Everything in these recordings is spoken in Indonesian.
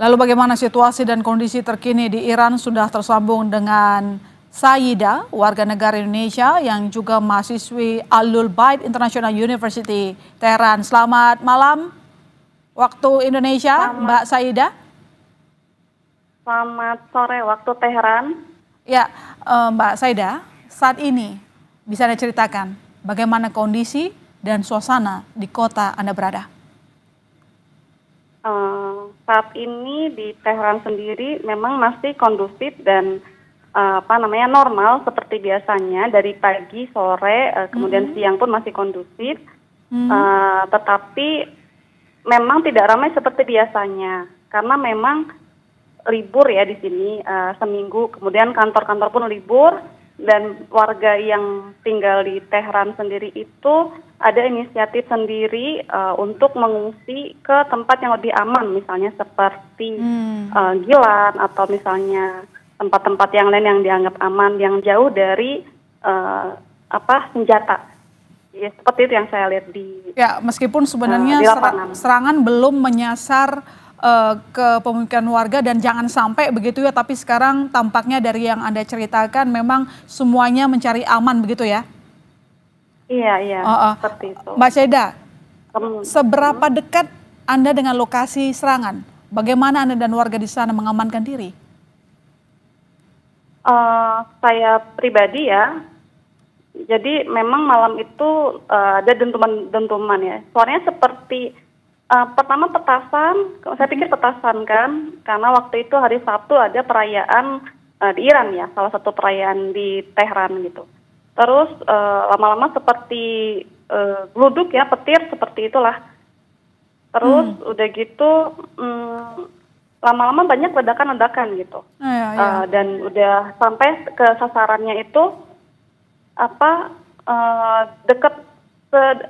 Lalu bagaimana situasi dan kondisi terkini di Iran? Sudah tersambung dengan Saida, warga negara Indonesia yang juga mahasiswi Ahlul Bait International University Tehran. Selamat malam waktu Indonesia, Mbak Saida. Selamat sore waktu Tehran. Ya, Mbak Saida, saat ini bisa Anda ceritakan bagaimana kondisi dan suasana di kota Anda berada? Saat ini di Tehran sendiri memang masih kondusif dan normal seperti biasanya, dari pagi, sore, kemudian siang pun masih kondusif. Tetapi memang tidak ramai seperti biasanya karena memang libur ya di sini seminggu, kemudian kantor-kantor pun libur, dan warga yang tinggal di Tehran sendiri itu ada inisiatif sendiri untuk mengungsi ke tempat yang lebih aman, misalnya seperti Gilan atau misalnya tempat-tempat yang lain yang dianggap aman, yang jauh dari senjata. Ya, seperti itu yang saya lihat di. Ya, meskipun sebenarnya serangan belum menyasar ke pemukiman warga dan jangan sampai begitu ya, tapi sekarang tampaknya dari yang Anda ceritakan memang semuanya mencari aman begitu ya? Iya, seperti itu. Mbak Saida, seberapa dekat Anda dengan lokasi serangan? Bagaimana Anda dan warga di sana mengamankan diri? Saya pribadi ya, jadi memang malam itu ada dentuman ya. Suaranya seperti pertama petasan, saya pikir petasan kan, karena waktu itu hari Sabtu ada perayaan di Iran ya, salah satu perayaan di Tehran gitu. Terus lama-lama seperti gluduk ya, petir seperti itulah. Terus udah gitu lama-lama banyak ledakan-ledakan gitu. Dan udah sampai ke sasarannya itu deket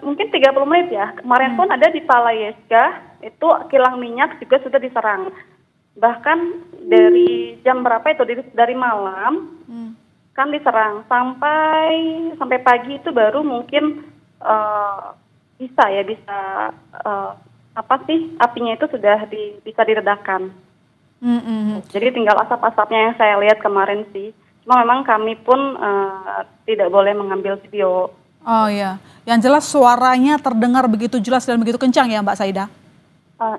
mungkin 30 menit ya. Kemarin pun ada di Palayeska, itu kilang minyak juga sudah diserang. Bahkan dari jam berapa itu, dari malam kan diserang sampai pagi itu baru mungkin bisa apinya itu sudah bisa diredakan. Jadi tinggal asap-asapnya yang saya lihat kemarin sih. Cuma memang kami pun tidak boleh mengambil video. Oh ya, yang jelas suaranya terdengar begitu jelas dan begitu kencang ya Mbak Saida?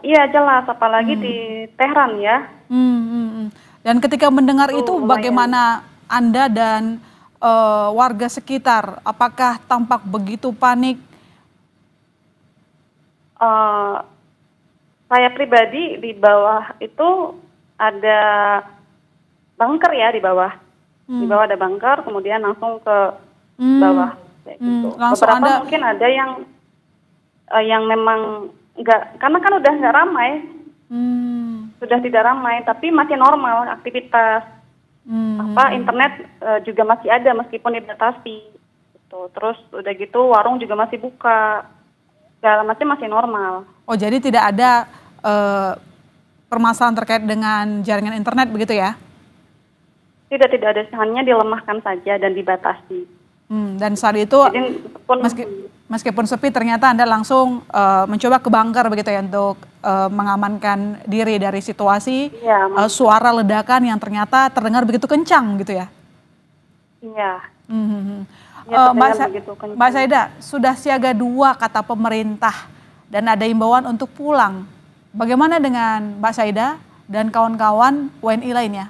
Iya jelas, apalagi di Tehran ya. Dan ketika mendengar itu bagaimana Anda dan warga sekitar? Apakah tampak begitu panik? Saya pribadi di bawah itu ada bunker ya, di bawah. Di bawah ada bunker, kemudian langsung ke bawah. Gitu. Beberapa mungkin ada yang memang enggak, karena kan udah nggak ramai, sudah tidak ramai, tapi masih normal aktivitas. Internet juga masih ada meskipun dibatasi. Gitu. Terus udah gitu warung juga masih buka, segala macam masih normal. Oh jadi tidak ada permasalahan terkait dengan jaringan internet begitu ya? Tidak ada, hanya dilemahkan saja dan dibatasi. Dan saat itu meskipun sepi ternyata Anda langsung mencoba ke bunker begitu ya untuk mengamankan diri dari situasi suara ledakan yang ternyata terdengar begitu kencang gitu ya? Iya. Mbak Saida, sudah siaga 2 kata pemerintah dan ada imbauan untuk pulang. Bagaimana dengan Mbak Saida dan kawan-kawan WNI lainnya?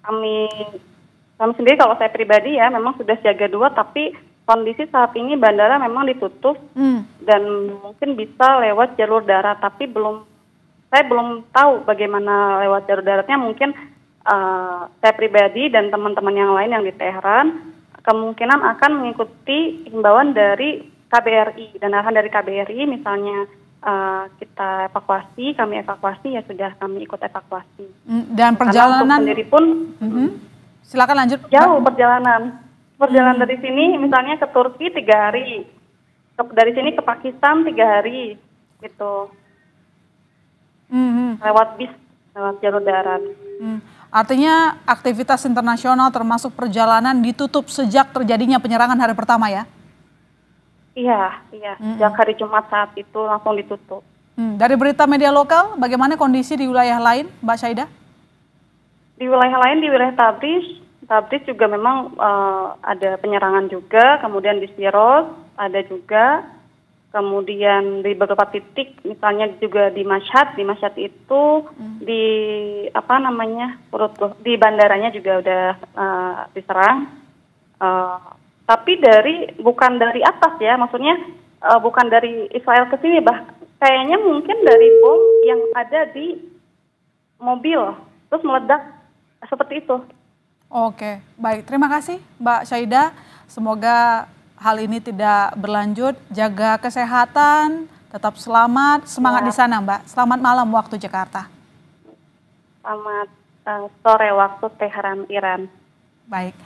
Kami sendiri, kalau saya pribadi ya memang sudah siaga 2, tapi kondisi saat ini bandara memang ditutup dan mungkin bisa lewat jalur darat, tapi saya belum tahu bagaimana lewat jalur daratnya. Mungkin saya pribadi dan teman-teman yang lain yang di Tehran kemungkinan akan mengikuti himbauan dari KBRI dan arahan dari KBRI, misalnya kami evakuasi ya sudah kami ikut evakuasi. Dan perjalanan sendiri pun silakan lanjut. Jauh perjalanan dari sini misalnya ke Turki 3 hari, dari sini ke Pakistan 3 hari gitu. Lewat bis, lewat jalur darat. Artinya aktivitas internasional termasuk perjalanan ditutup sejak terjadinya penyerangan hari pertama ya? Iya. Sejak hari Jumat saat itu langsung ditutup. Dari berita media lokal, bagaimana kondisi di wilayah lain, Mbak Syaida? Di wilayah lain, di wilayah Tabriz juga memang ada penyerangan juga, kemudian di Siros ada juga, kemudian di beberapa titik, misalnya juga di Mashhad itu di di bandaranya juga udah diserang. Tapi bukan dari atas ya, maksudnya bukan dari Israel ke sini, kayaknya mungkin dari bom yang ada di mobil terus meledak seperti itu. Oke, baik. Terima kasih Mbak Syaida. Semoga hal ini tidak berlanjut. Jaga kesehatan, tetap selamat, semangat di sana Mbak. Selamat malam waktu Jakarta. Selamat sore waktu Teheran, Iran. Baik.